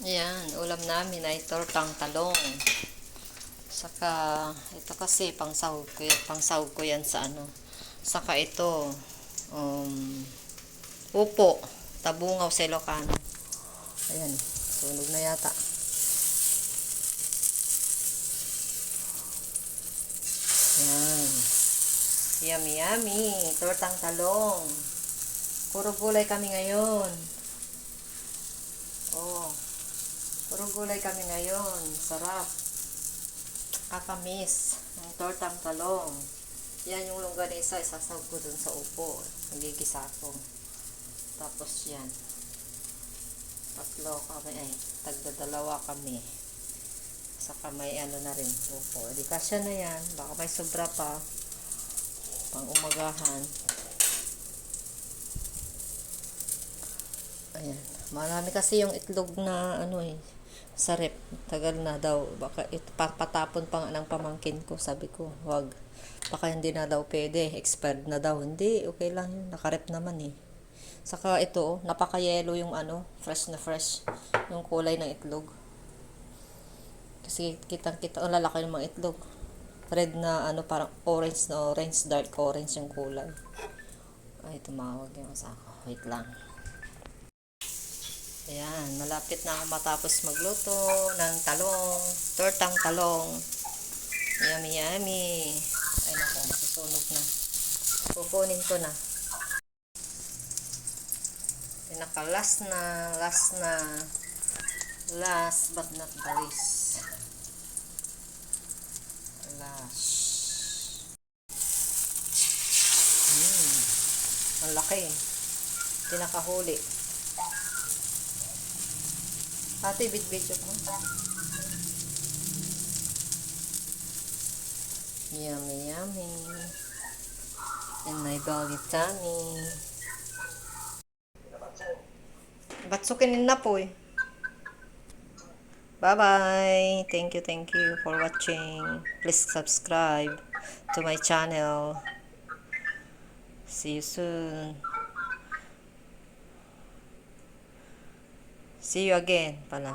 Ayan, ulam namin ay tortang talong. Saka, ito kasi pang sahog ko yan sa ano. Saka ito, um, upo, tabungaw sa Ilocano. Ayan, sunog na yata. Ayan, yummy yummy, tortang talong. Puro gulay kami ngayon. Oh, puro gulay kami ngayon. Sarap. Kakamis ng tortang talong. Yan yung longganisa, isasawag ko dun sa upo. Nagigisa ko. Tapos yan. Tatlo kami, tagdadalawa kami. Saka may ano na rin, upo. Di kasya na yan. Baka may sobra pa. Pang umagahan. Ayan. Marami kasi yung itlog na ano sa rep. Tagal na daw. Baka patapon pa nga ng pamangkin ko. Sabi ko, wag. Baka hindi na daw pwede. Expired na daw. Hindi, okay lang yun. Nakarep naman eh. Saka ito, napaka-yellow yung ano, fresh na fresh. Yung kulay ng itlog. Kasi kitang-kita, ang lalaki ng mga itlog. Red na ano, parang orange, dark orange yung kulay. Ay, tumawag yung sa ako. Wait lang. Ayan, malapit na ako matapos magluto ng talong, tortang talong. Yummy, yummy. Ay naku, masusunog na. Kukunin ko na. Pinaka-last na, last but not the least. Last. Ang laki. Pinakahuli. Ate, bit-bit mo. Yummy, yummy. And my doggy tummy. Batsukin na po eh. Bye-bye. Thank you for watching. Please subscribe to my channel. See you soon. See you again pala.